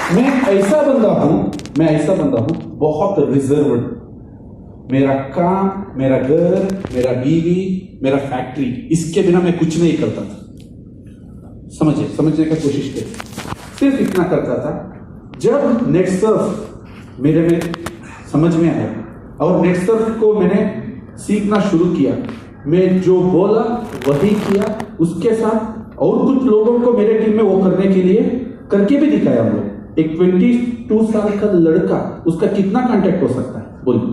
मैं ऐसा बंदा हूं बहुत रिजर्व्ड। मेरा काम, मेरा घर, मेरा बीवी, मेरा फैक्ट्री, इसके बिना मैं कुछ नहीं करता था। समझने का कोशिश करें। सिर्फ इतना करता था। जब नेटसर्फ मेरे में समझ में आया और नेटसर्फ को मैंने सीखना शुरू किया, मैं जो बोला वही किया, उसके साथ और कुछ लोगों को मेरे टीम में वो करने के लिए करके भी दिखाया हम लोग। एक 22 साल का लड़का, उसका कितना कांटेक्ट हो सकता है बोलिए?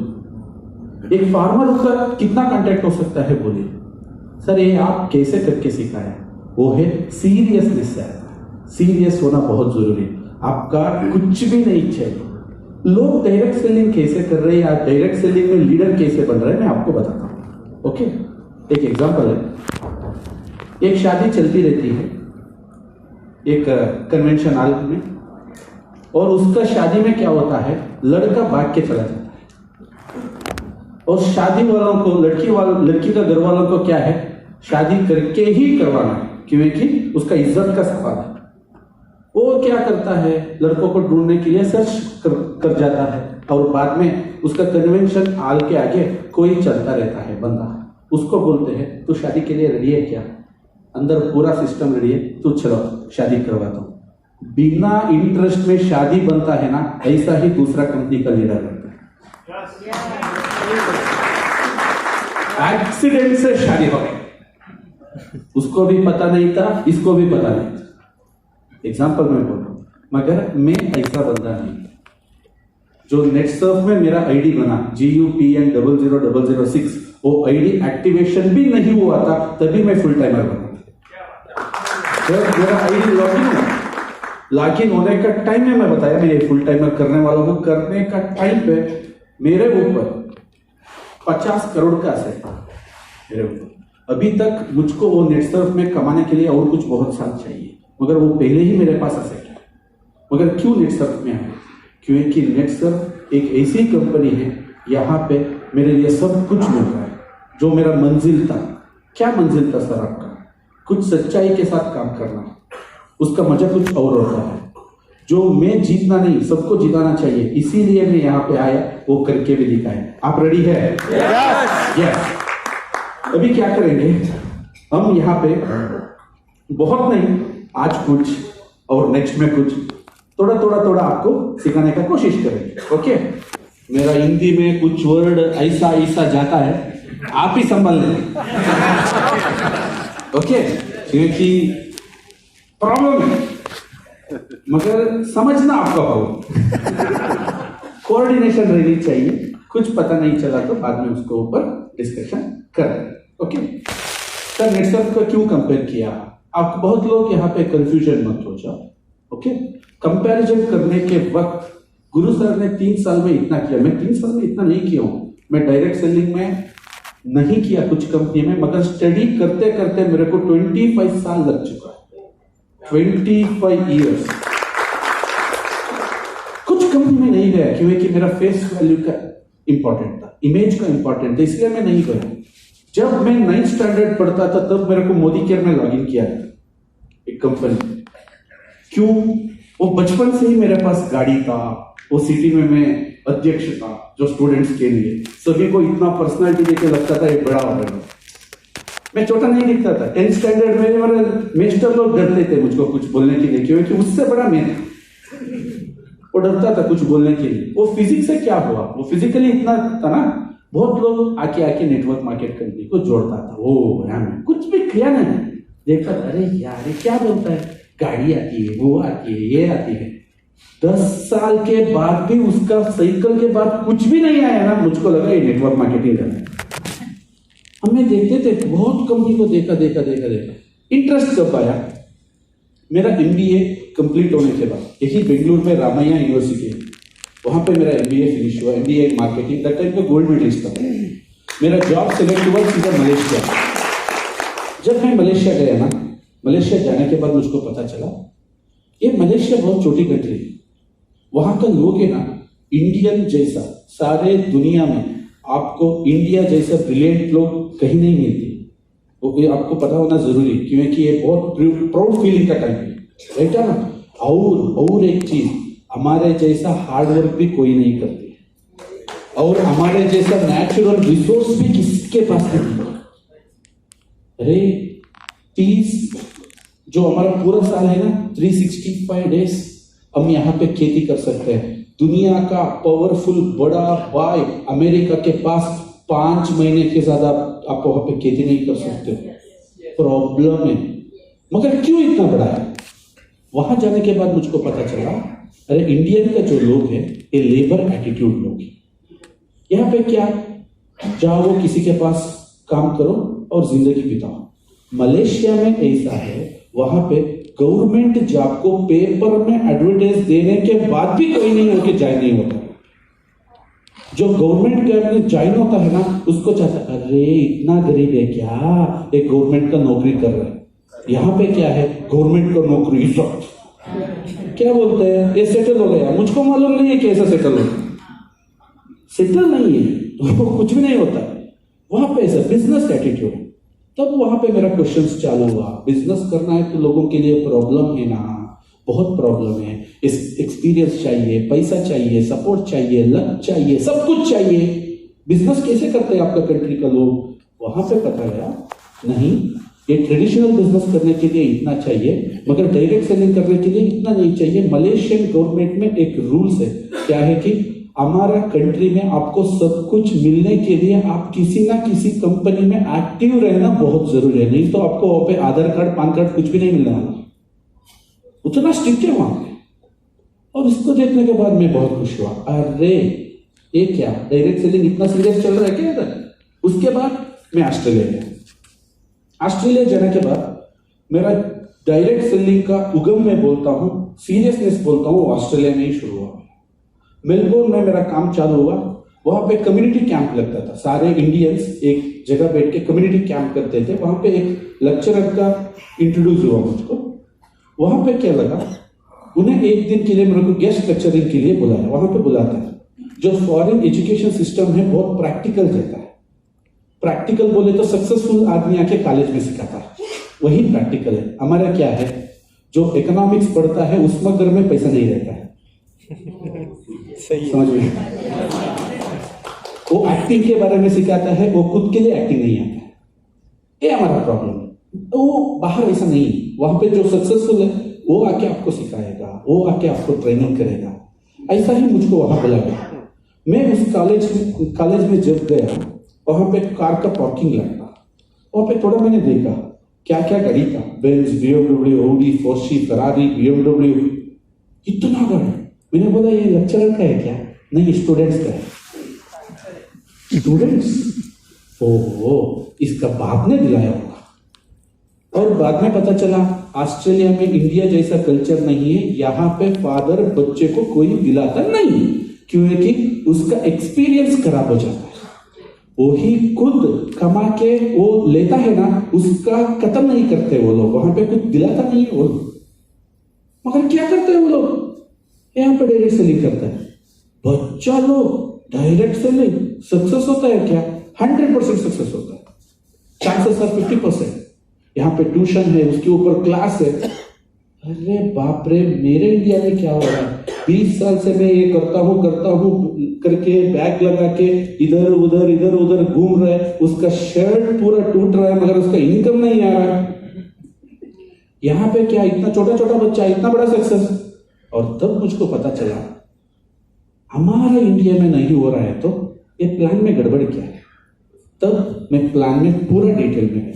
एक फार्मर, उसका कितना कांटेक्ट हो सकता है बोलिए? सर ये आप कैसे करके सिखाया? वो है सीरियसनेस से आता है। सीरियस होना बहुत जरूरी है। आपका कुछ भी नहीं चाहिए। लोग डायरेक्ट सेलिंग कैसे कर रहे हैं या डायरेक्ट सेलिंग में लीडर कैसे बन रहे हैं, मैं आपको बताता हूँ। ओके, एक एग्जांपल है। एक शादी चलती रहती है एक कन्वेंशन हॉल में, और उसका शादी में क्या होता है, लड़का भाग के चला जाता है और शादी वालों को, लड़की का घर वालों को क्या है, शादी करके ही करवाना है, क्योंकि उसका इज्जत का सवाल है। वो क्या करता है, लड़कों को ढूंढने के लिए सर्च कर जाता है और बाद में उसका कन्वेंशन हॉल के आगे कोई चलता रहता है बंदा, उसको बोलते हैं तू शादी के लिए रेडी है क्या? अंदर पूरा सिस्टम रेडी है, तू चलो शादी करवाता हूं। बिना इंटरेस्ट में शादी बनता है ना, ऐसा ही दूसरा कंपनी का लीडर रहता है। एक्सीडेंट से शादी हो गई, उसको भी पता नहीं था, इसको भी पता नहीं था। एग्जाम्पल मैं बोल रहा हूं, मगर मैं ऐसा बंदा नहीं। जो नेटसर्फ में मेरा आईडी बना GUPN00006, वो आईडी एक्टिवेशन भी नहीं हुआ था, तभी मैं फुल टाइमर बना। मेरा आईडी लॉगिन होने का टाइम में मैं बताया, मैं फुल टाइमर करने वाला हूं। करने का टाइम पे मेरे ऊपर 50 करोड़ का असेट मेरे ऊपर। अभी तक मुझको वो नेटसर्फ में कमाने के लिए और कुछ बहुत साल चाहिए, मगर वो पहले ही मेरे पास असेट है। मगर क्यों नेटसर्फ में आया? क्योंकि नेटसर्फ एक ऐसी कंपनी है, यहाँ पे मेरे लिए सब कुछ मिल रहा है। जो मेरा मंजिल था, क्या मंजिल था सर आपका? कुछ सच्चाई के साथ काम करना, उसका मजा कुछ और होता है। जो मैं जीतना नहीं, सबको जिताना चाहिए, इसीलिए मैं यहाँ पे आया, वो करके भी दिखाया। आप रेडी है? यस। अभी क्या करेंगे हम यहाँ पे, बहुत नहीं, आज कुछ और नेक्स्ट में कुछ, थोड़ा आपको सिखाने का कोशिश करेंगे। ओके, मेरा हिंदी में कुछ वर्ड ऐसा जाता है, आप ही संभाल लें। ओके, क्योंकि प्रॉब्लम है, मगर समझना आपका प्रॉब्लम। कोऑर्डिनेशन रहनी चाहिए। कुछ पता नहीं चला तो बाद में उसको ऊपर डिस्कशन करें। ओके, सर नेटसर्फ को क्यों कंपेयर किया? आपको बहुत लोग यहाँ पे कंफ्यूजन मत हो जाओ। ओके, कंपैरिजन करने के वक्त गुरु सर ने 3 साल में इतना किया, मैं 3 साल में इतना नहीं किया हूं। मैं डायरेक्ट सेलिंग में नहीं किया कुछ कंपनी में, मगर स्टडी करते करते मेरे को 25 साल लग चुका है। 25 ईयर्स। कुछ कंपनी में नहीं गया क्योंकि मेरा फेस वैल्यू का इंपॉर्टेंट था, इमेज का इंपॉर्टेंट था, इसलिए मैं नहीं गया। जब मैं 9th स्टैंडर्ड पढ़ता था तब मेरे को मोदी केयर में लॉगिन किया एक कंपनी। क्यों? वो बचपन से ही मेरे पास गाड़ी था, वो सिटी में मैं अध्यक्ष था जो स्टूडेंट्स के लिए, सभी को इतना पर्सनालिटी देके लगता था ये बड़ा हो गया। मैं छोटा नहीं दिखता था। 10th स्टैंडर्ड में मेरे मेस्टर लोग डरते थे मुझको कुछ बोलने के लिए, क्योंकि उससे बड़ा मैं वो डरता था कुछ बोलने के लिए। वो फिजिक्स से क्या हुआ, वो फिजिकली इतना था ना, बहुत लोग आके नेटवर्क मार्केट कंपनी को जोड़ता था। वो यार कुछ भी किया नहीं, देखा अरे यार क्या बोलता है, गाड़ी आती है, वो आती है, ये आती है। 10 साल के बाद भी उसका साइकिल के बाद कुछ भी नहीं आया ना, मुझको लगा ये नेटवर्क मार्केटिंग करना है। हमें देखते थे, बहुत कंपनी को देखा। इंटरेस्ट कब आया? मेरा MBA कंप्लीट होने के बाद, यही बेंगलुरु में रामैया यूनिवर्सिटी है, वहां पे मेरा MBA फिनिश हुआ। MBA मार्केटिंग, दैट टाइम पे गोल्ड मेडलिस्ट था। मेरा जॉब सिलेक्ट हुआ सीधा मलेशिया। जब मैं मलेशिया गया ना, मलेशिया जाने के बाद मुझको पता चला ये मलेशिया बहुत छोटी कंट्री है। वहां का लोग है ना, इंडियन जैसा सारे दुनिया में आपको इंडिया जैसा ब्रिलियंट लोग कहीं नहीं मिलते। वो आपको पता होना जरूरी, क्योंकि ये बहुत प्राउड फीलिंग का टाइम है, राइट ना। और एक चीज, हमारे जैसा हार्ड वर्क भी कोई नहीं करती और हमारे जैसा नेचुरल रिसोर्स भी किसके पास नहीं है। अरे 30 जो हमारा पूरा साल है ना 365 डेज हम यहाँ पे खेती कर सकते हैं। दुनिया का पावरफुल बड़ा भाई अमेरिका के पास 5 महीने के ज्यादा आप वहां पे खेती नहीं कर सकते। प्रॉब्लम है, मगर क्यों इतना बड़ा है? वहां जाने के बाद मुझको पता चला अरे इंडियन का जो लोग है ये लेबर एटीट्यूड लोग है। यहाँ पे क्या जाओ किसी के पास काम करो और जिंदगी बिताओ। मलेशिया में ऐसा है, वहां पे गवर्नमेंट जॉब को पेपर में एडवर्टाइज देने के बाद भी कोई नहीं होके ज्वाइन नहीं होता। जो गवर्नमेंट जॉब में ज्वाइन होता है ना उसको चाहता है अरे इतना गरीब है क्या, एक गवर्नमेंट का नौकरी कर रहा है। यहाँ पे क्या है, गवर्नमेंट का नौकरी इज्जत, क्या बोलते हैं ये सेटल हो गया। मुझको मालूम नहीं है कैसा सेटल हो, सेटल नहीं है तो कुछ भी नहीं होता। वहां पे ऐसा बिजनेस एटीट्यूड। तब वहां पे मेरा क्वेश्चंस चालू हुआ, बिजनेस करना है तो लोगों के लिए प्रॉब्लम है ना, बहुत प्रॉब्लम है। इस एक्सपीरियंस चाहिए, पैसा चाहिए, सपोर्ट चाहिए, लक चाहिए, सब कुछ चाहिए। बिजनेस कैसे करते हैं आपका कंट्री का लोग? वहां पे पता गया नहीं, ये ट्रेडिशनल बिजनेस करने के लिए इतना चाहिए मगर डायरेक्ट सेलिंग करने के लिए इतना नहीं चाहिए। मलेशियन गवर्नमेंट में एक रूल्स है, क्या है कि हमारा कंट्री में आपको सब कुछ मिलने के लिए आप किसी ना किसी कंपनी में एक्टिव रहना बहुत जरूरी है, नहीं तो आपको वहां पे आधार कार्ड पैन कार्ड कुछ भी नहीं मिलने वाला। उतना स्ट्रिक्ट है वहां पे। और इसको देखने के बाद मैं बहुत खुश हुआ, अरे ये क्या डायरेक्ट सेलिंग इतना सीरियस चल रहा है क्या इधर। उसके बाद मैं ऑस्ट्रेलिया गया। ऑस्ट्रेलिया जाने के बाद मेरा डायरेक्ट सेलिंग का उगम में बोलता हूँ, सीरियसनेस बोलता हूँ, ऑस्ट्रेलिया में ही शुरू हुआ। मेलबोर्न में मेरा काम चालू हुआ। वहां पे कम्युनिटी कैंप लगता था, सारे इंडियंस एक जगह बैठ के कम्युनिटी कैंप करते थे। वहां पे एक लेक्चरर का इंट्रोड्यूस हुआ मुझको। वहां पे क्या लगा, उन्हें एक दिन के लिए मेरे को गेस्ट लेक्चरिंग के लिए बुलाया। वहां पे बुलाता है, जो फॉरेन एजुकेशन सिस्टम है बहुत प्रैक्टिकल रहता है। प्रैक्टिकल बोले तो सक्सेसफुल आदमी आके कॉलेज में सिखाता है, वही प्रैक्टिकल है। हमारा क्या है, जो इकोनॉमिक्स पढ़ता है उसमें घर में पैसा नहीं रहता है। सही समझ में? वो एक्टिंग के बारे में सिखाता है, वो खुद के लिए एक्टिंग नहीं आता है। ये हमारा प्रॉब्लम है। वो बाहर ऐसा नहीं, वहां पे जो सक्सेसफुल है वो आके आपको सिखाएगा, वो आके आपको ट्रेनिंग करेगा। ऐसा ही मुझको वहां बुलाया। मैं उस कॉलेज में जब गया, वहां पे कार का पार्किंग लगा था। वहां पे थोड़ा मैंने देखा क्या क्या गाड़ी था, Benz, BMW, Audi, Porsche, Ferrari, BMW, इतना गाड़ी। मैंने बोला ये लेक्चरर का है क्या? नहीं, स्टूडेंट्स का है। स्टूडेंट्स? ओहो, इसका बाप ने दिलाया होगा। और बाद में पता चला ऑस्ट्रेलिया में इंडिया जैसा कल्चर नहीं है। यहाँ पे फादर बच्चे को कोई दिलाता नहीं, क्योंकि उसका एक्सपीरियंस खराब हो जाता है। वही खुद कमा के वो लेता है ना, उसका खत्म नहीं करते वो लोग। वहां पे कुछ दिलाता नहीं है वो लोग। मगर क्या करते हैं वो लोग? यहाँ पे डायरेक्ट सेलिंग करता है। बच्चा लोग डायरेक्ट सेलिंग सक्सेस होता है क्या? 100% सक्सेस होता है। Chances are 50%। यहाँ पे ट्यूशन है, उसके ऊपर क्लास है। अरे बाप रे, मेरे इंडिया में क्या हो रहा है? 20 साल से मैं ये करता हूँ करके बैग लगा के इधर उधर घूम रहा है। उसका शर्ट पूरा टूट रहा है मगर उसका इनकम नहीं आ रहा है। यहाँ पे क्या इतना छोटा छोटा बच्चा इतना बड़ा सक्सेस। और तब मुझको पता चला हमारा इंडिया में नहीं हो रहा है तो ये प्लान में गड़बड़ क्या है। तब मैं प्लान में पूरा डिटेल में है।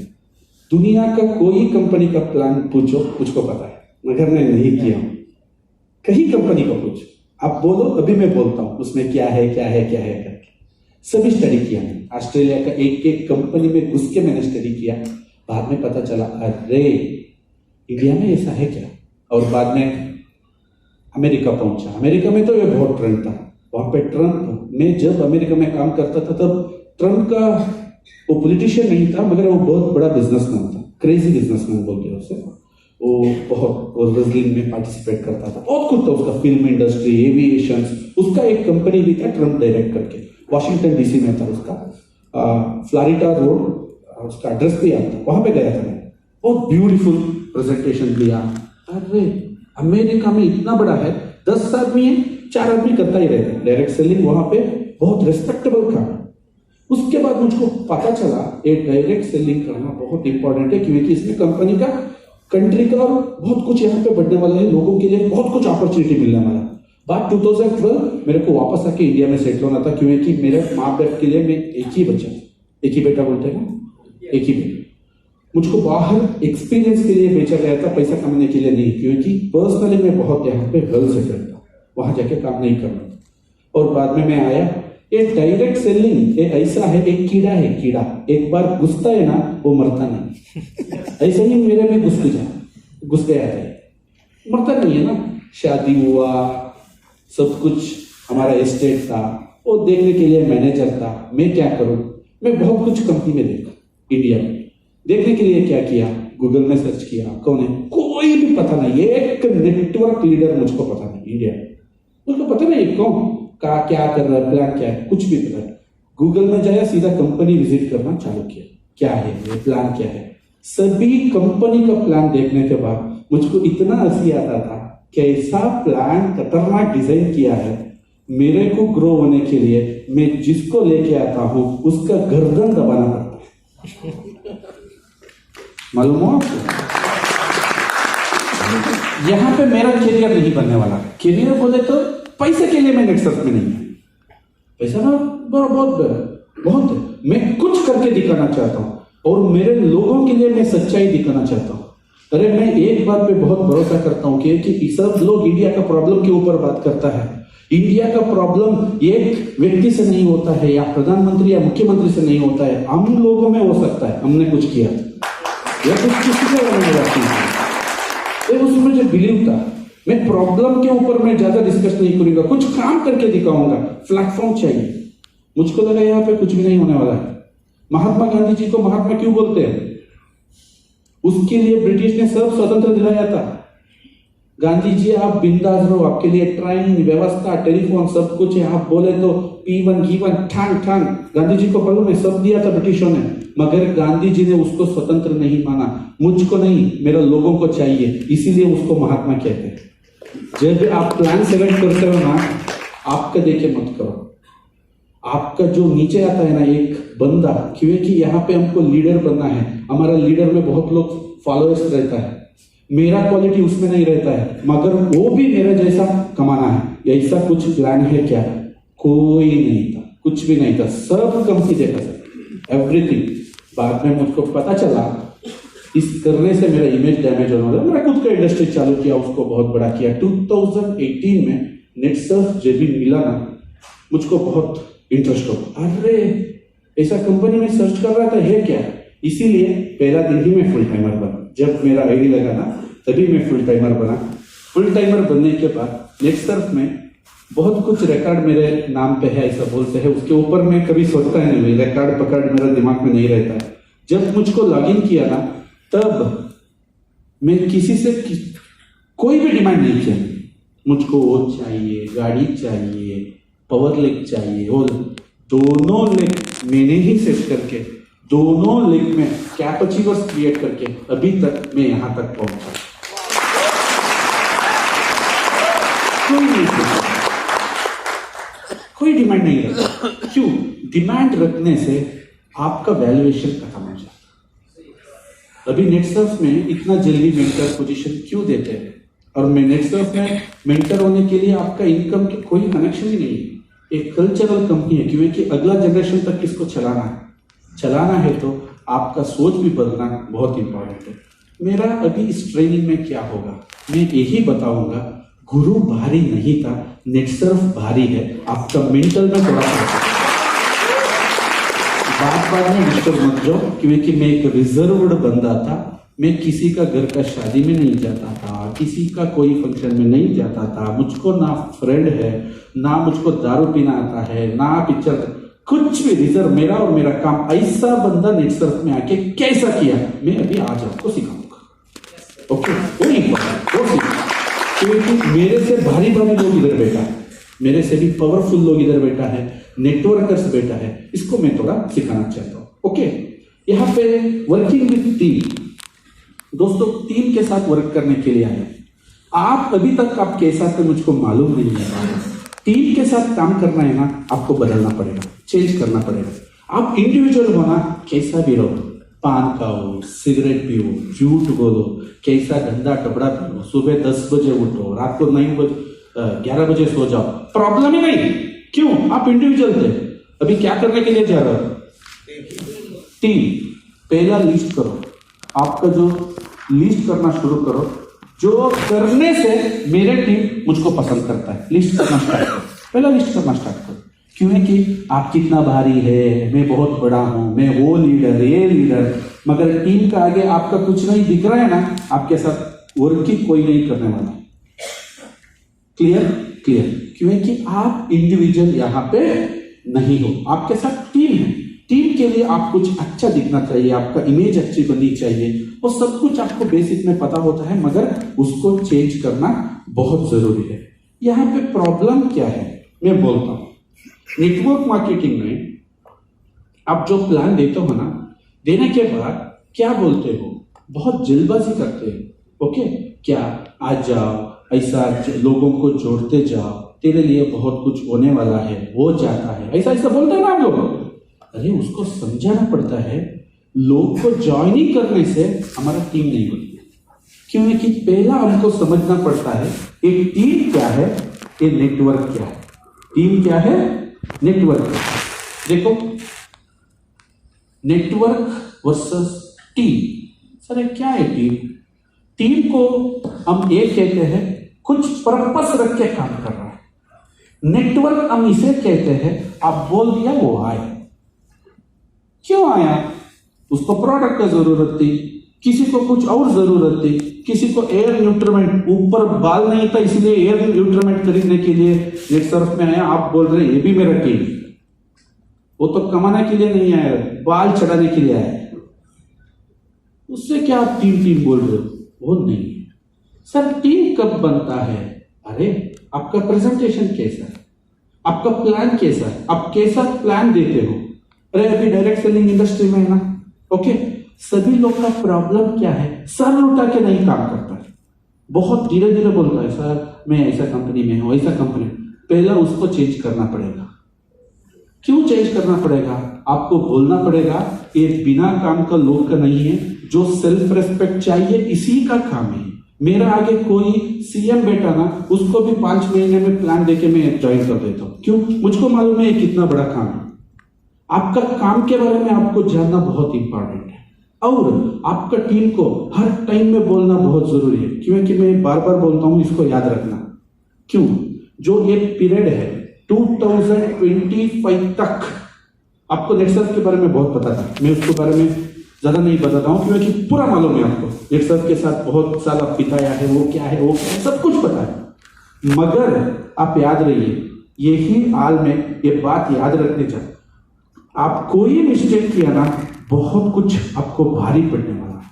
दुनिया का कोई कंपनी का प्लान पूछो, मुझको पता है, मगर मैं नहीं किया। कहीं कंपनी को पूछो, आप बोलो, अभी मैं बोलता हूं उसमें क्या है करके सभी स्टडी किया मैंने। ऑस्ट्रेलिया का एक एक कंपनी में घुस के मैंने स्टडी किया। बाद में पता चला अरे इंडिया में ऐसा है क्या। और बाद में अमेरिका पहुंचा। अमेरिका में तो ये बहुत ट्रेंड था। वहां पे ट्रंप, मैं जब अमेरिका में काम करता था तब ट्रंप का वो पॉलिटिशियन नहीं था मगर वो बहुत बड़ा बिजनेसमैन था। क्रेजी बिजनेसमैन बोलते हैं उसे। वो रेसलिंग में पार्टिसिपेट करता था, बहुत कुछ था उसका, फिल्म इंडस्ट्री, एविएशन। उसका एक कंपनी भी था ट्रंप डायरेक्ट करके, वॉशिंगटन डीसी में था उसका। फ्लोरिडा रोड उसका एड्रेस भी आता, वहां पे गया था मैं। बहुत ब्यूटीफुल प्रेजेंटेशन दिया। अरे अमेरिका में इतना बड़ा है, 10 आदमी है, 4 आदमी करता ही रहता है डायरेक्ट सेलिंग, वहां पे बहुत रिस्पेक्टेबल काम है। उसके बाद मुझको पता चला ये डायरेक्ट सेलिंग करना बहुत इंपॉर्टेंट है, क्योंकि इसमें कंपनी का, कंट्री का और बहुत कुछ यहाँ पे बढ़ने वाला है, लोगों के लिए बहुत कुछ अपॉर्चुनिटी मिलने वाला है। बात 2012 मेरे को वापस आके इंडिया में सेटल होना था, क्योंकि मेरे माँ बाप के लिए मैं एक ही बच्चा, एक ही बेटा बोलते हैं ना, एक ही बेटा। मुझको बाहर एक्सपीरियंस के लिए भेजा गया था, पैसा कमाने के लिए नहीं, क्योंकि पर्सनली मैं बहुत यहाँ पे वेल सेटल था, वहां जाके काम नहीं करना था। और बाद में मैं आया। ये डायरेक्ट सेलिंग ये ऐसा है, एक कीड़ा है, कीड़ा एक बार घुसता है ना वो मरता नहीं। ऐसा ही मेरे में घुस गया है, मरता नहीं है ना। शादी हुआ, सब कुछ हमारा एस्टेट था, वो देखने के लिए मैनेजर था। मैं क्या करूं, मैं बहुत कुछ कंपनी में देखा, इंडिया में देखने के लिए क्या किया, गूगल में सर्च किया, कौन है, कोई भी पता नहीं। एक नेटवर्क लीडर मुझको पता नहीं इंडिया में, मुझको पता नहीं कौन का क्या कर रहा है, प्लान क्या है, कुछ भी पता नहीं। गूगल में जाया, सीधा कंपनी विजिट करना चालू किया, क्या है ये प्लान, क्या है। सभी कंपनी का प्लान देखने के बाद मुझको इतना हंसी आता था, कैसा प्लान खतरनाक डिजाइन किया है। मेरे को ग्रो होने के लिए मैं जिसको लेके आता हूं उसका गर्दन दबाना पड़ता है, मालूम हो आपको। यहां पे मेरा करियर नहीं बनने वाला। करियर बोले तो पैसे के लिए मैं नेटसर्फ में नहीं है, पैसा ना बहुत है। मैं कुछ करके दिखाना चाहता हूं, और मेरे लोगों के लिए मैं सच्चाई दिखाना चाहता हूं। अरे मैं एक बात पे बहुत भरोसा करता हूं कि सब लोग इंडिया का प्रॉब्लम के ऊपर बात करता है। इंडिया का प्रॉब्लम एक व्यक्ति से नहीं होता है, या प्रधानमंत्री या मुख्यमंत्री से नहीं होता है, हम लोगों में हो सकता है। हमने कुछ किया, या कुछ किसी से होने जाती है, उसमें मुझे बिलीव था। मैं प्रॉब्लम के ऊपर मैं ज्यादा डिस्कस नहीं करूंगा, कुछ काम करके दिखाऊंगा। प्लेटफॉर्म चाहिए। मुझको लगा यहाँ पे कुछ भी नहीं होने वाला है। महात्मा गांधी जी को महात्मा क्यों बोलते हैं? उसके लिए ब्रिटिश ने सब स्वतंत्र दिलाया था। गांधी जी आप बिंदास रहो, आपके लिए ट्रेन व्यवस्था, टेलीफोन सब कुछ है। आप बोले तो P1 G1 ठांग गांधी जी को मालूम है, सब दिया था ब्रिटिशों ने। मगर गांधी जी ने उसको स्वतंत्र नहीं माना। मुझको नहीं, मेरे लोगों को चाहिए, इसीलिए उसको महात्मा कहते हैं। जब आप प्लान सेलेक्ट करते हो ना, आपका देखे मत करो। आपका जो नीचे आता है ना एक बंदा, क्योंकि यहाँ पे हमको लीडर बनना है। हमारा लीडर में बहुत लोग फॉलोअर्स रहता है, मेरा क्वालिटी उसमें नहीं रहता है, मगर वो भी मेरे जैसा कमाना है। ऐसा कुछ प्लान है क्या? कोई नहीं था, कुछ भी नहीं था। सब कंपनी देखा सर, एवरीथिंग। बाद में मुझको पता चला इस करने से मेरा इमेज डैमेज होने वाला। मेरा खुद का इंडस्ट्री चालू किया, उसको बहुत बड़ा किया। 2018 में नेटसर्फ जब भी मिला ना, मुझको बहुत इंटरेस्ट हो। अरे ऐसा कंपनी में सर्च कर रहा था, है क्या? इसीलिए पहला दिन ही मैं फुल टाइमर बना। जब मेरा आईडी लगा ना, तभी मैं फुल टाइमर बना। फुल टाइमर बनने के बाद नेटसर्फ में बहुत कुछ रिकॉर्ड मेरे नाम पे है, ऐसा बोलते हैं। उसके ऊपर मैं कभी सोचता ही नहीं, रिकॉर्ड पकड़ मेरा दिमाग में नहीं रहता है। जब मुझको लॉगिन किया ना, तब मैं किसी से कोई भी डिमांड नहीं किया। मुझको वो चाहिए, गाड़ी चाहिए, पावर लेग चाहिए, और दोनों लेग मैंने ही सेट करके, दोनों लेग में कैपेचिनोस क्रिएट करके अभी तक मैं यहां तक पहुंचा। कोई डिमांड नहीं रखता। क्यों? डिमांड रखने से आपका वैल्यूएशन खत्म हो जाता है। अभी नेटसर्फ में इतना जल्दी मेंटर पोजीशन क्यों देते हैं? और मैं नेटसर्फ में मेंटर होने के लिए आपका इनकम की कोई कनेक्शन ही नहीं है। एक कल्चरल कंपनी है, क्योंकि अगला जनरेशन तक किसको चलाना है तो आपका सोच भी बदलना बहुत इंपॉर्टेंट है। मेरा अभी इस ट्रेनिंग में क्या होगा, मैं यही बताऊंगा। गुरु भारी नहीं था, नेटसर्फ भारी है। आपका मेंटल में थोड़ा बात में डिस्टर्ब मत जाओ, क्योंकि मैं एक रिजर्व्ड बंदा था। मैं किसी का घर का शादी में नहीं जाता था, किसी का कोई फंक्शन में नहीं जाता था। मुझको ना फ्रेंड है, ना मुझको दारू पीना आता है, ना पिक्चर, कुछ भी। रिजर्व मेरा और मेरा काम। ऐसा बंदा नेटसर्फ में आके कैसा किया, मैं अभी आज आपको सिखाऊंगा। ओके, वो इंपॉर्टेंट, वो सीखा। क्योंकि मेरे से भारी भारी लोग इधर बैठा है, मेरे से भी पावरफुल लोग इधर बैठा है, नेटवर्कर्स बैठा है। इसको मैं थोड़ा सिखाना चाहता हूँ। ओके, यहाँ पे वर्किंग विद टीम। दोस्तों, टीम के साथ वर्क करने के लिए आए। आप अभी तक आप कैसा थे मुझको मालूम नहीं है। टीम के साथ काम करना है ना, आपको बदलना पड़ेगा, चेंज करना पड़ेगा। आप इंडिविजुअल होना, कैसा भी रहो, पान खाओ, सिगरेट पियो, झूठ बोलो, कैसा गंदा कपड़ा पहनो, सुबह 10 बजे उठो, रात को 11 बजे सो जाओ, प्रॉब्लम ही नहीं। क्यों? आप इंडिविजुअल थे। अभी क्या करने के लिए जा रहे हो? टीम। पहला लिस्ट करो, आपका जो लिस्ट करना शुरू करो, जो करने से मेरे टीम मुझको पसंद करता है, लिस्ट करना स्टार्ट करो। पहला लिस्ट करना स्टार्ट करो। क्यों है कि आप कितना भारी है, मैं बहुत बड़ा हूं, मैं वो लीडर, ये लीडर, मगर टीम का आगे आपका कुछ नहीं दिख रहा है ना, आपके साथ वर्किंग कोई नहीं करने वाला। क्लियर? क्लियर। क्यों है कि आप इंडिविजुअल यहां पे नहीं हो, आपके साथ टीम है। टीम के लिए आप कुछ अच्छा दिखना चाहिए, आपका इमेज अच्छी बननी चाहिए, वो सब कुछ आपको बेसिक में पता होता है, मगर उसको चेंज करना बहुत जरूरी है। यहाँ पे प्रॉब्लम क्या है मैं बोलता हूँ। नेटवर्क मार्केटिंग में आप जो प्लान देते हो ना, देने के बाद क्या बोलते हो, बहुत जल्दबाजी करते हो। ओके, क्या आ जाओ, ऐसा लोगों को जोड़ते जाओ, तेरे लिए बहुत कुछ होने वाला है, हो जाता है, ऐसा ऐसा बोलते हैं ना आप लोग। अरे उसको समझाना पड़ता है, लोग को ज्वाइनिंग करने से हमारा टीम नहीं बनती। क्यों? कि पहला हमको समझना पड़ता है एक टीम क्या है, एक नेटवर्क क्या है। टीम क्या है, नेटवर्क। देखो, नेटवर्क वर्सेस टीम। सर क्या है टीम? टीम को हम एक कहते हैं कुछ पर्पस रख के काम कर रहा है। नेटवर्क हम इसे कहते हैं आप बोल दिया वो आए। क्यों आया? उसको प्रोडक्ट का जरूरत थी, किसी को कुछ और जरूरत थी, किसी को एयर न्यूट्रिमेंट, ऊपर बाल नहीं था इसलिए एयर न्यूट्रिमेंट खरीदने के लिए नेटसर्फ में आया। आप बोल रहे ये भी मेरा टीम। वो तो कमाने के लिए नहीं आया, बाल चढ़ाने के लिए आया। उससे क्या आप टीम टीम बोल रहे हो? वो नहीं है। सर टीम कब बनता है? अरे आपका प्रेजेंटेशन कैसा है, आपका प्लान कैसा है, आप कैसा प्लान देते हो। अरे अभी डायरेक्ट सेलिंग इंडस्ट्री में है ना, ओके, सभी लोग का प्रॉब्लम क्या है, सर लुटा के नहीं काम करता है, बहुत धीरे धीरे बोलता है सर मैं ऐसा कंपनी में हूं, ऐसा कंपनी। पहला उसको चेंज करना पड़ेगा। क्यों चेंज करना पड़ेगा? आपको बोलना पड़ेगा ये बिना काम का लोग का नहीं है, जो सेल्फ रेस्पेक्ट चाहिए इसी का काम है। मेरा आगे कोई सीएम बेटा ना, उसको भी 5 महीने में प्लान देके मैं ज्वाइन कर देता हूं। क्यों? मुझको मालूम है ये कितना बड़ा काम है। आपका काम के बारे में आपको जानना बहुत इंपॉर्टेंट है, और आपका टीम को हर टाइम में बोलना बहुत जरूरी है। क्योंकि मैं बार बार बोलता हूं, इसको याद रखना। क्यों? जो ये पीरियड है 2025 तक, आपको नेटसर्फ के बारे में बहुत पता था, मैं उसके बारे में ज्यादा नहीं बताता हूं क्योंकि पूरा मालूम है आपको। नेटसर्फ के साथ बहुत साल आप बिताया है, वो क्या है, वो क्या है, सब कुछ पता है। मगर आप याद रहिए, यही हाल में ये बात याद रखने चाहिए, आप कोई मिस्टेक किया ना, बहुत कुछ आपको भारी पड़ने वाला है।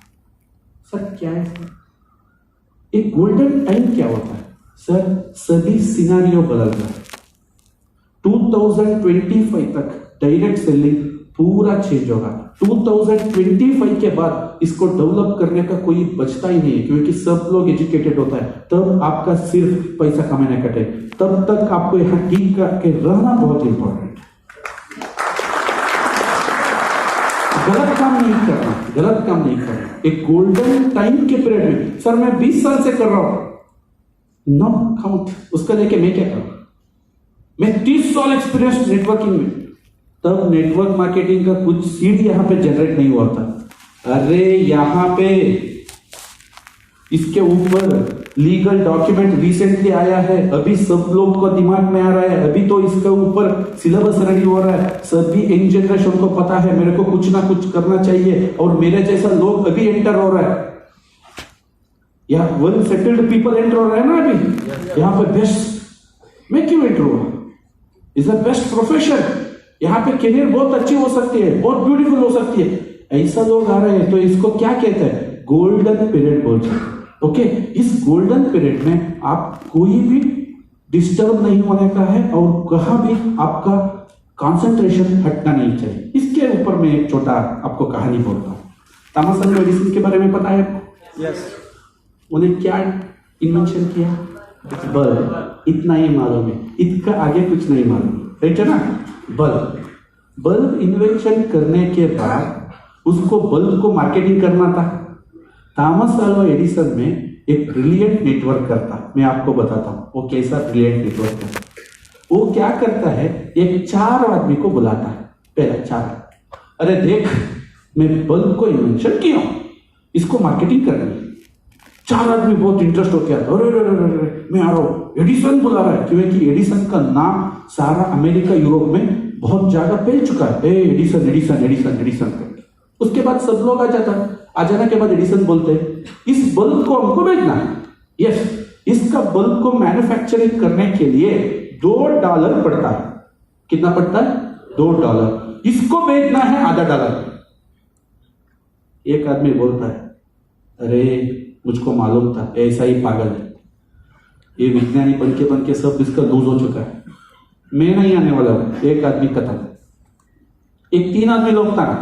सर क्या है सर? एक गोल्डन टाइम क्या होता है सर? सभी सिनेरियो बदलता है। 2025 तक डायरेक्ट सेलिंग पूरा चेंज होगा। 2025 के बाद इसको डेवलप करने का कोई बचता ही नहीं है, क्योंकि सब लोग एजुकेटेड होता है। तब आपका सिर्फ पैसा कमाने का टाइम, तब तक आपको यहाँ ठीक करके रहना बहुत इंपॉर्टेंट है। गलत काम नहीं करना, गलत काम नहीं करना। एक गोल्डन टाइम के पीरियड में, सर मैं 20 साल से कर रहा हूं, नो काउंट, उसका लेके मैं क्या करूं? मैं 30 साल एक्सपीरियंस नेटवर्किंग में, तब नेटवर्क मार्केटिंग का कुछ सीड यहां पे जनरेट नहीं हुआ था। अरे यहां पे इसके ऊपर लीगल डॉक्यूमेंट रिसेंटली आया है, अभी सब लोग को दिमाग में आ रहा है, अभी तो इसके ऊपर सिलेबस रेडी हो रहा है। सभी यंग जनरेशन को पता है मेरे को कुछ ना कुछ करना चाहिए, और मेरे जैसा लोग अभी एंटर हो रहा है, या वेल सेटल्ड पीपल एंटर हो रहा है ना अभी यहाँ पे। बेस्ट मैं क्यों एंटर हुआ? इज द बेस्ट प्रोफेशन, यहाँ पे करियर बहुत अच्छी हो सकती है, बहुत ब्यूटीफुल हो सकती है। ऐसा लोग आ रहे हैं, तो इसको क्या कहते हैं? गोल्डन पीरियड बोलते हैं। ओके, इस गोल्डन पीरियड में आप कोई भी डिस्टर्ब नहीं होने का है, और कहाँ भी आपका कंसंट्रेशन हटना नहीं चाहिए। इसके ऊपर मैं एक छोटा आपको कहानी बोलता हूँ। थॉमस एडिसन के बारे में पता है? यस। उन्हें क्या इन्वेंशन किया? बल्ब, इतना ही मालूम है, इसका आगे कुछ नहीं मालूम, राइट है ना? बल्ब इन्वेंशन करने के बाद उसको बल्ब को मार्केटिंग करना था। थॉमस अल्वा एडिसन में एक ब्रिलियंट नेटवर्क करता, मैं आपको बताता हूँ वो कैसा ब्रिलियंट नेटवर्क है। वो क्या करता है, एक 4 आदमी को बुलाता है, पहला 4, अरे देख मैं बल्ब को इन्वेंशन किया हूं, इसको मार्केटिंग करनी है। 4 आदमी बहुत इंटरेस्ट होते हैं, अरे मैं आ रहा हूं, एडिसन बुला रहा है, क्योंकि एडिसन का नाम सारा अमेरिका यूरोप में बहुत जगह फैल चुका है, एडिसन एडिसन एडिसन एडिसन करके। उसके बाद सब लोग आ जाने के बाद एडिसन बोलते हैं इस बल्ब को हमको बेचना है। यस, इसका बल्ब को मैन्युफैक्चरिंग करने के लिए $2 पड़ता है। कितना पड़ता है? $2। इसको बेचना है $0.5। एक आदमी बोलता है अरे मुझको मालूम था, ऐसा ही पागल है, ये विज्ञानी बन के सब इसका लूज हो चुका है, मैं नहीं आने वाला हूं। एक आदमी खत्म। एक 3 आदमी लोग था ना,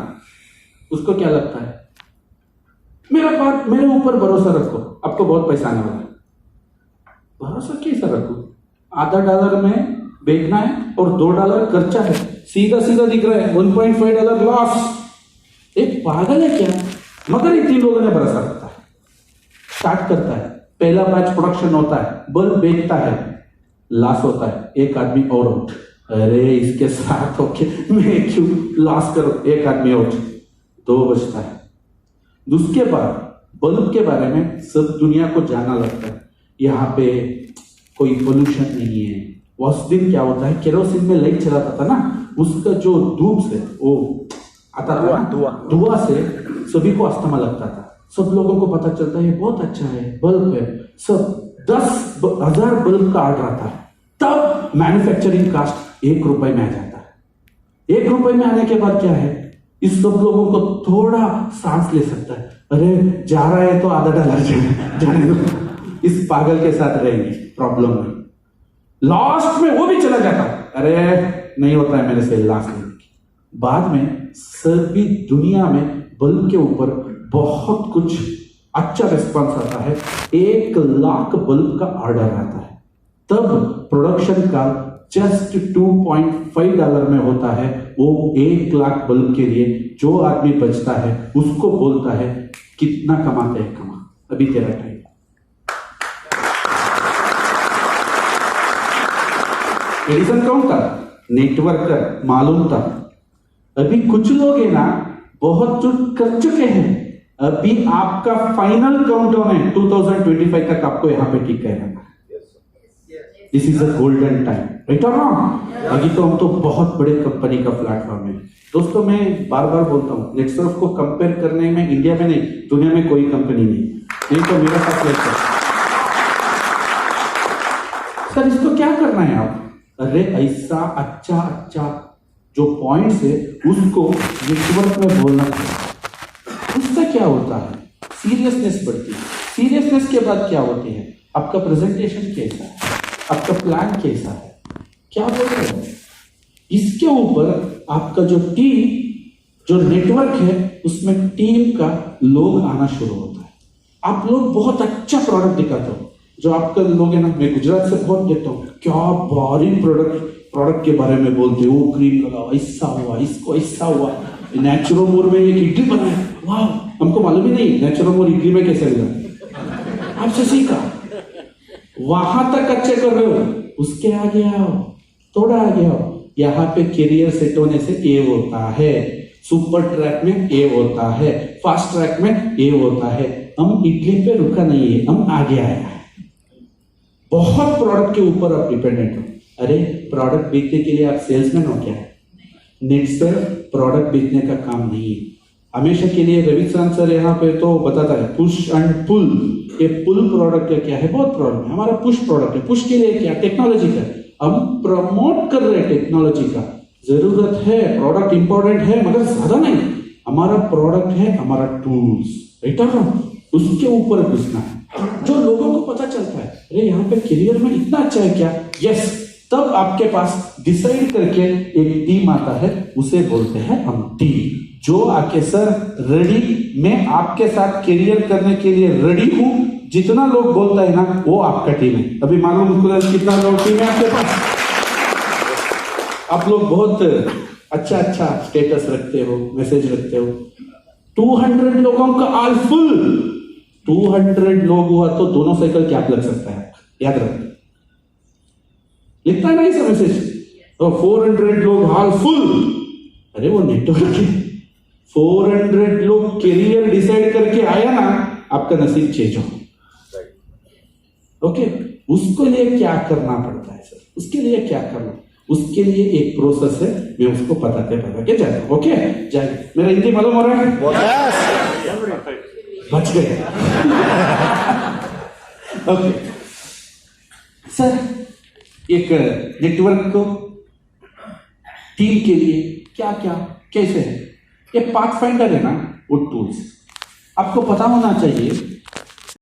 उसको क्या लगता है, मेरे ऊपर भरोसा रखो, आपको बहुत पैसा आने वाला है। भरोसा कैसा रखो? $0.5 में बेचना है और $2 खर्चा है, सीधा दिख रहा है, $1.5 लॉस। एक पागल है क्या? मगर ये 3 लोगों ने भरोसा रखता है, स्टार्ट करता है, पहला बैच प्रोडक्शन होता है, बल्ब बेचता है, लॉस होता है, एक आदमी और आउट। अरे इसके साथ होके मैं क्यों लॉस करूं? एक आदमी आउट, 2 बचता है। उसके बाद बल्ब के बारे में सब दुनिया को जानना लगता है, यहाँ पे कोई पोल्यूशन नहीं है। उस दिन क्या होता है, केरोसिन में लाइट चलाता था ना, उसका जो धूप से वो आता था, धुआं से सभी को अस्थमा लगता था। सब लोगों को पता चलता है ये बहुत अच्छा है, बल्ब है, सब 10,000 बल्ब का ऑर्डर आता है। तब मैन्युफैक्चरिंग कॉस्ट ₹1 में आ जाता है। ₹1 में आने के बाद क्या है, इस सब लोगों को थोड़ा सांस ले सकता है, अरे जा रहा है तो $0.5 जाने दो, इस पागल के साथ रहेंगे, प्रॉब्लम नहीं। लास्ट में वो भी चला जाता, अरे नहीं होता है मेरे से लास्ट लेने की। बाद में सभी दुनिया में बल्ब के ऊपर बहुत कुछ अच्छा रिस्पॉन्स आता है, 1 लाख बल्ब का ऑर्डर आता है। तब प्रोडक्शन का जस्ट $2.5 में होता है। वो 1 लाख बल्ब के लिए जो आदमी बचता है उसको बोलता है कितना कमाते हैं, कमा, अभी तेरा टाइम। एडिसन कौन था? नेटवर्कर, मालूम था। अभी कुछ लोग है ना बहुत चुट कर चुके हैं, अभी आपका फाइनल काउंटडाउन है 2025 तक, आपको यहाँ पे टिक रहना है। This is a golden time, right और रॉन्ग? अभी तो हम तो बहुत बड़े कंपनी का प्लेटफॉर्म है। दोस्तों मैं बार बार बोलता हूँ, नेटसर्फ को कंपेयर करने में इंडिया में नहीं, दुनिया में कोई कंपनी नहीं तो मेरा साथ लेकर सर इसको क्या करना है आप? अरे ऐसा अच्छा जो पॉइंट्स है उसको नेटवर्क में बोलना चाहिए। उससे क्या होता है, सीरियसनेस बढ़ती है। सीरियसनेस के बाद क्या होती है, आपका प्रेजेंटेशन कैसा है, आपका प्लान कैसा है, क्या बोल रहे हो, इसके ऊपर आपका जो टीम, जो नेटवर्क है उसमें टीम का लोग आना शुरू होता है। आप लोग बहुत अच्छा प्रोडक्ट दिखाते हो, जो आपका लोग है ना, मैं गुजरात से बहुत देखता हूँ, क्या भारी प्रोडक्ट के बारे में बोलते हो, वो क्रीम लगाओ, ऐसा हुआ, इसको ऐसा हुआ, नेचुरोमोर में एक इडली बनाया, वाह, हमको मालूम ही नहीं नेचुरोमोर इडली में कैसे लगा, आपसे सीखा, वहां तक अच्छे कर रहे हो, उसके आगे आओ, थोड़ा आगे आओ, यहाँ पे करियर सेट होने से ये होता है, सुपर ट्रैक में ये होता है, फास्ट ट्रैक में ये होता है। हम इडली पे रुका नहीं है, हम आगे आया है। बहुत प्रोडक्ट के ऊपर आप डिपेंडेंट हो। अरे प्रोडक्ट बेचने के लिए आप सेल्समैन हो क्या? नेटसर्फ प्रोडक्ट बेचने का काम नहीं है। हमेशा के लिए रविकांत सर यहाँ पे तो बताता है पुश एंड पुल। ये पुल प्रोडक्ट क्या है, बहुत प्रॉब्लम है। हमारा पुश प्रोडक्ट है। पुश के लिए क्या, टेक्नोलॉजी का हम प्रमोट कर रहे हैं, टेक्नोलॉजी का जरूरत है, प्रोडक्ट इंपॉर्टेंट है मगर ज्यादा नहीं। हमारा प्रोडक्ट है हमारा टूल्स, राइट, उसके ऊपर घुसना है। जो लोगों को पता चलता है अरे यहाँ पे करियर में इतना अच्छा है क्या, यस, तब आपके पास डिसाइड करके एक टीम आता है, उसे बोलते हैं हम टीम। जो आके सर रेडी, मैं आपके साथ करियर करने के लिए रेडी हूं, जितना लोग बोलता है ना वो आपका टीम है। अभी मालूम कितना लोग टीम है आपके पास? आप लोग बहुत अच्छा अच्छा स्टेटस रखते हो, मैसेज रखते हो। 200 लोगों का ऑल फुल। 200 लोग हुआ तो दोनों साइकिल कैप लग सकता है, याद रखना। लिखता है ना ऐसा मैसेज, तो 400 लोग ऑल फुल। अरे वो नेटवर्क है। 400 लोग कैरियर डिसाइड करके आया ना, आपका नसीब चेंज हो। ओके, उसके लिए क्या करना पड़ता है सर? उसके लिए क्या करना, उसके लिए एक प्रोसेस है, मैं उसको बताते जाता हूं। ओके, जाइए। मेरा हिंदी मालूम हो रहा है? बच गए। ओके सर, एक नेटवर्क को टीम के लिए क्या क्या कैसे है? ये पाथफाइंडर है ना, वो टूल्स आपको पता होना चाहिए